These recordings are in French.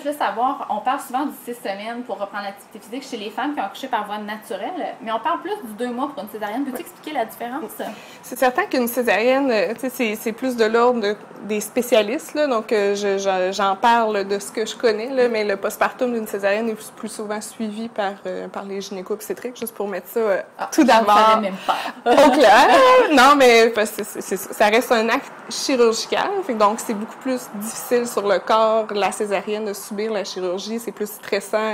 voulais savoir, on parle souvent du 6 semaines pour reprendre l'activité physique chez les femmes qui ont accouché par voie naturelle, mais on parle plus du 2 mois pour une césarienne. Peux-tu expliquer la différence? C'est certain qu'une césarienne, c'est plus de l'ordre des spécialistes, là, donc j'en parle de ce que je connais, là, mais le postpartum d'une césarienne est plus souvent suivi par les gynéco-obstétriques, juste pour mettre ça tout d'abord. Je ne même pas. Au clair. Non, mais parce que ça reste un acte chirurgical, donc c'est beaucoup plus difficile sur le corps, la césarienne, de subir la chirurgie, c'est plus stressant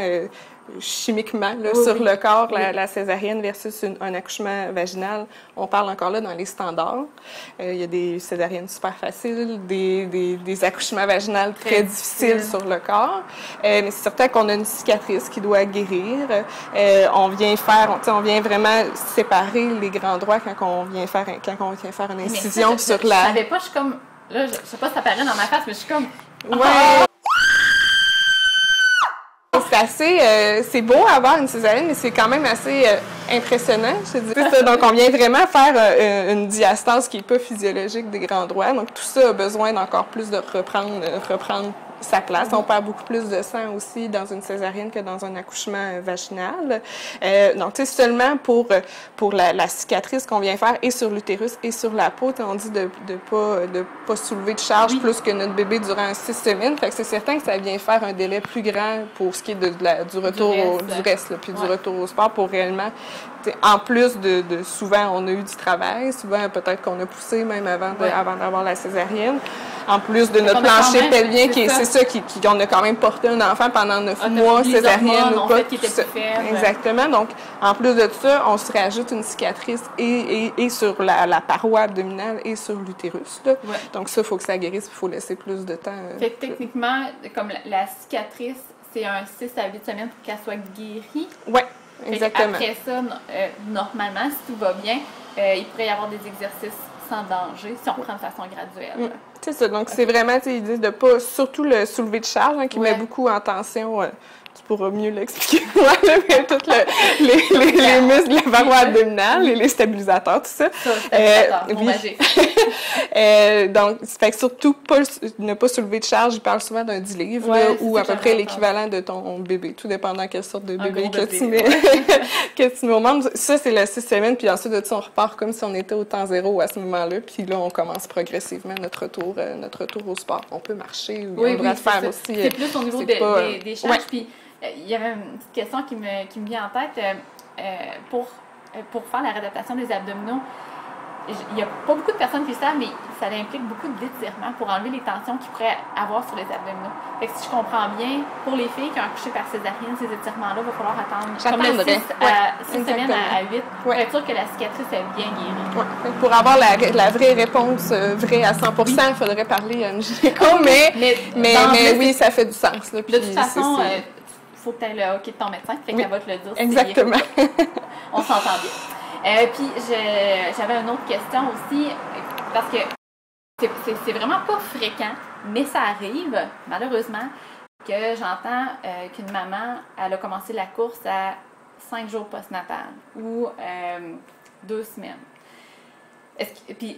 chimiquement là, sur le corps, la césarienne versus un accouchement vaginal. On parle encore là dans les standards. Il y a des césariennes super faciles, des accouchements vaginaux très difficiles sur le corps. Mais c'est certain qu'on a une cicatrice qui doit guérir. On vient vraiment séparer les grands droits quand on vient faire une incision sur la... Je savais pas, je suis comme... Là, je sais pas si ça paraît dans ma face, mais je suis comme... Ouais! C'est beau à avoir une césarienne, mais c'est quand même assez impressionnant, je te dis. Donc, on vient vraiment faire une diastase qui n'est pas physiologique des grands droits. Donc, tout ça a besoin d'encore plus de reprendre sa place. On perd beaucoup plus de sang aussi dans une césarienne que dans un accouchement vaginal. Donc, tu sais, seulement pour la cicatrice qu'on vient faire et sur l'utérus et sur la peau, on dit de pas soulever de charge plus que notre bébé durant 6 semaines. Fait que c'est certain que ça vient faire un délai plus grand pour ce qui est du retour du reste là, puis du retour au sport pour réellement, en plus de souvent on a eu du travail, souvent peut-être qu'on a poussé même avant d'avoir la césarienne. En plus de notre plancher pelvien, on a quand même porté un enfant pendant 9 mois, césarienne ou pas. Exactement. Donc, en plus de ça, on se rajoute une cicatrice et sur la paroi abdominale et sur l'utérus. Donc, ça, il faut que ça guérisse, il faut laisser plus de temps. Fait que techniquement, comme la cicatrice, c'est un 6 à 8 semaines pour qu'elle soit guérie. Oui, exactement. Après ça, normalement, si tout va bien, il pourrait y avoir des exercices sans danger si on prend de façon graduelle. C'est ça. Donc, c'est vraiment, ils disent de ne pas, surtout le soulevé de charge, qui met beaucoup en tension. Tu pourras mieux l'expliquer, mais tous les muscles, la paroi abdominale et les stabilisateurs, tout ça. Magique. Donc, fait que surtout, ne pas soulever de charge, je parle souvent d'un 10 livres, ou à peu près l'équivalent de ton bébé, tout dépendant quelle sorte de bébé que tu mets au monde. Ça, c'est la 6 semaines, puis ensuite de ça, on repart comme si on était au temps zéro à ce moment-là, puis là, on commence progressivement notre retour au sport. On peut marcher, ou on devrait faire aussi. C'est plus au niveau des charges, puis il y avait une petite question qui me vient en tête. Pour faire la réadaptation des abdominaux, il n'y a pas beaucoup de personnes qui le savent, mais ça implique beaucoup d'étirements pour enlever les tensions qu'ils pourraient avoir sur les abdominaux. Fait que si je comprends bien, pour les filles qui ont accouché par césarienne, ces étirements-là, il va falloir attendre comme de 6 semaines à 8 pour être sûr que la cicatrice est bien guérie. Pour avoir la vraie réponse vraie à 100%, il faudrait parler à une gynéco, mais oui, ça fait du sens. Là, de toute façon, il faut que tu aies le OK de ton médecin, fait qu'elle va te le dire. Exactement. On s'entend bien. Puis, j'avais une autre question aussi, parce que c'est vraiment pas fréquent, mais ça arrive, malheureusement, que j'entends qu'une maman, elle a commencé la course à 5 jours postnatal ou 2 semaine. Puis,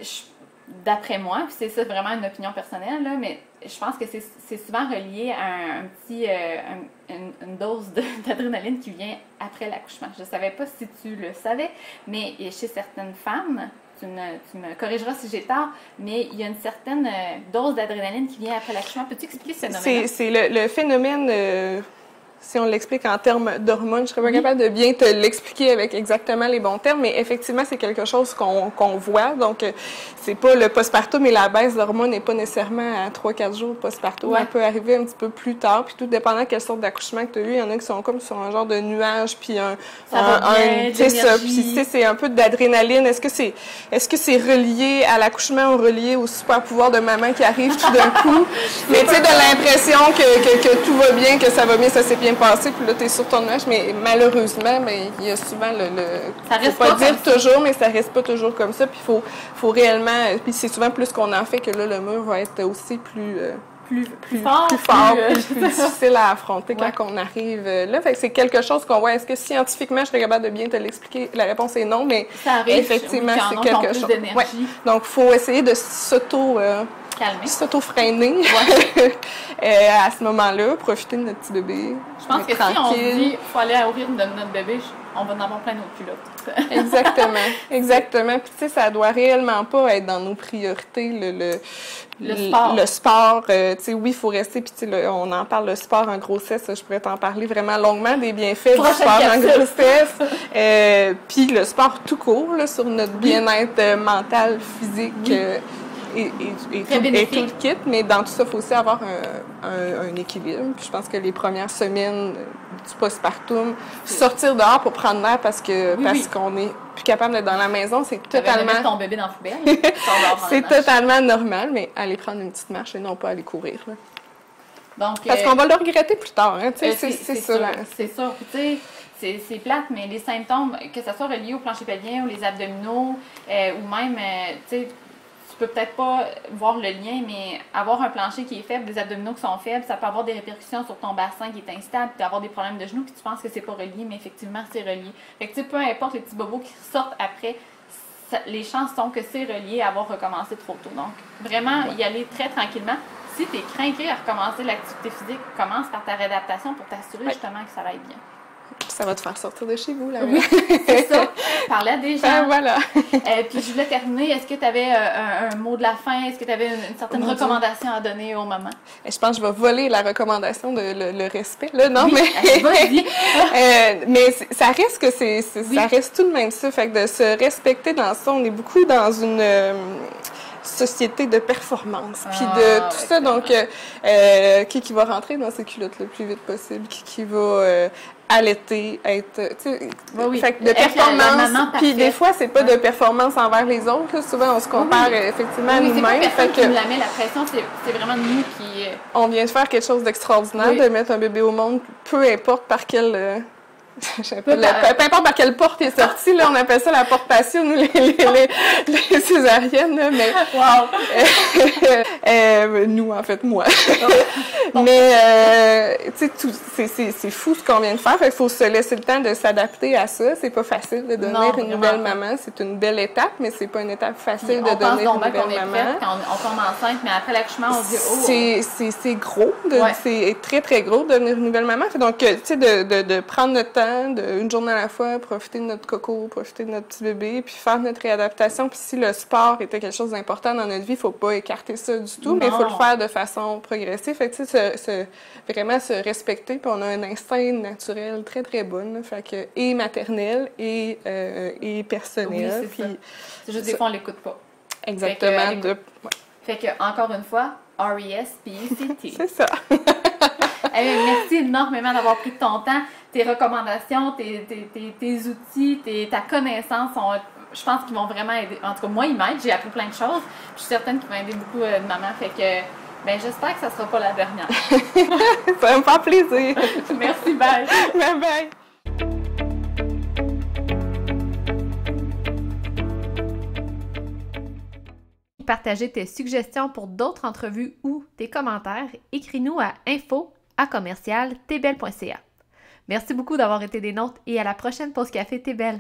d'après moi, puis c'est ça vraiment une opinion personnelle, là, mais je pense que c'est souvent relié à une dose d'adrénaline qui vient après l'accouchement. Je ne savais pas si tu le savais, mais chez certaines femmes, tu me corrigeras si j'ai tort, mais il y a une certaine dose d'adrénaline qui vient après l'accouchement. Peux-tu expliquer ce phénomène? C'est le phénomène... Si on l'explique en termes d'hormones, je ne serais pas capable de bien te l'expliquer avec exactement les bons termes, mais effectivement, c'est quelque chose qu'on voit. Donc, c'est pas le postpartum et la baisse d'hormones n'est pas nécessairement à 3-4 jours postpartum. Elle peut arriver un petit peu plus tard, puis tout dépendant de quelle sorte d'accouchement que tu as eu. Il y en a qui sont comme sur un genre de nuage, puis c'est ça. Puis c'est un peu d'adrénaline. Est-ce que c'est relié à l'accouchement ou relié au super pouvoir de maman qui arrive tout d'un coup? Mais tu sais, de l'impression que tout va bien, que ça va bien, ça s'est bien passé, puis là, tu es sur ton nuage, mais malheureusement, il y a souvent ça reste faut pas dire toujours, mais ça reste pas toujours comme ça, puis il faut réellement, puis c'est souvent plus qu'on en fait que là, le mur va être aussi plus fort, plus difficile à affronter quand on arrive là. Fait que c'est quelque chose qu'on voit. Est-ce que scientifiquement, je serais capable de bien te l'expliquer? La réponse est non, mais ça arrive, effectivement, c'est quelque chose. Donc, il faut essayer de calmer. S'auto-freiner à ce moment-là, profiter de notre petit bébé. Je pense que tranquille. si on se dit faut aller au rythme de notre bébé, on va en avoir plein nos culottes. Exactement. Puis tu sais, ça doit réellement pas être dans nos priorités, le sport. Le sport, tu sais, oui, il faut rester, puis tu sais, on en parle, le sport en grossesse, je pourrais t'en parler vraiment longuement, des bienfaits du sport en grossesse. Puis le sport tout court, là, sur notre bien-être mental, physique, et tout le kit, mais dans tout ça, il faut aussi avoir un équilibre. Puis je pense que les premières semaines du postpartum, sortir dehors pour prendre l'air parce qu'on n'est plus capable d'être dans la maison, c'est totalement... mettre ton bébé dans la poubelle. C'est totalement normal, mais aller prendre une petite marche et non pas aller courir. Là. Donc, parce qu'on va le regretter plus tard, hein, c'est ça. C'est sûr. Puis, tu sais, c'est plate, mais les symptômes, que ce soit relié au plancher pelvien ou les abdominaux, ou même, tu sais, tu peux peut-être pas voir le lien, mais avoir un plancher qui est faible, des abdominaux qui sont faibles, ça peut avoir des répercussions sur ton bassin qui est instable, puis avoir des problèmes de genoux, puis tu penses que c'est pas relié, mais effectivement, c'est relié. Fait que, tu sais, peu importe les petits bobos qui sortent après, les chances sont que c'est relié à avoir recommencé trop tôt. Donc, vraiment, y aller très tranquillement. Si tu es craqué à recommencer l'activité physique, commence par ta réadaptation pour t'assurer justement que ça va être bien. Ça va te faire sortir de chez vous, là. Oui, c'est ça. Parler à des gens. Ben, voilà. Puis je voulais terminer. Est-ce que tu avais un mot de la fin? Est-ce que tu avais une certaine recommandation à donner au moment? Je pense que je vais voler la recommandation de le respect. Là, non, oui, mais ça reste que ça reste tout de même ça. Fait que de se respecter dans ça, on est beaucoup dans une... société de performance, puis de tout ça, donc qui va rentrer dans ces culottes le plus vite possible, qui va allaiter, être, tu sais, fait que de performance, puis des fois, c'est pas de performance envers les autres, là. Souvent on se compare effectivement à nous-mêmes. Fait que la pression, c'est vraiment nous qui... On vient de faire quelque chose d'extraordinaire, de mettre un bébé au monde, peu importe par quel... peu importe par quelle porte il est sorti, là, on appelle ça la porte passion, nous, les césariennes, là, mais... Wow! Nous, en fait, moi. Mais, tu sais, c'est fou ce qu'on vient de faire. Il faut se laisser le temps de s'adapter à ça. C'est pas facile de devenir une nouvelle maman. C'est une belle étape, mais c'est pas une étape facile de devenir une nouvelle maman. Quand on tombe enceinte, mais après l'accouchement, on se dit « oh! » C'est gros. C'est très, très gros de devenir une nouvelle maman. Donc, tu sais, de prendre notre temps, une journée à la fois, profiter de notre coco, profiter de notre petit bébé, puis faire notre réadaptation. Puis si le sport était quelque chose d'important dans notre vie, il ne faut pas écarter ça du tout, mais il faut le faire de façon progressive. Fait que, tu sais, vraiment se respecter, puis on a un instinct naturel très, très bon, là, fait que, et maternel et personnel. Oui, c'est ça. C'est juste des fois, on ne l'écoute pas. Exactement. Fait que, encore une fois, R-E-S-P-E-C-T. C'est ça. Merci énormément d'avoir pris de ton temps. Tes recommandations, tes outils, ta connaissance, je pense qu'ils vont vraiment aider. En tout cas, moi, ils m'aident. J'ai appris plein de choses. Je suis certaine qu'ils vont aider beaucoup de mamans. Fait que, ben, j'espère que ça ne sera pas la dernière. Ça va me faire plaisir. Merci, bye. Bye bye. Partager tes suggestions pour d'autres entrevues ou tes commentaires, écris-nous à info@tbelle.ca. Merci beaucoup d'avoir été des nôtres et à la prochaine pause café T'es belle.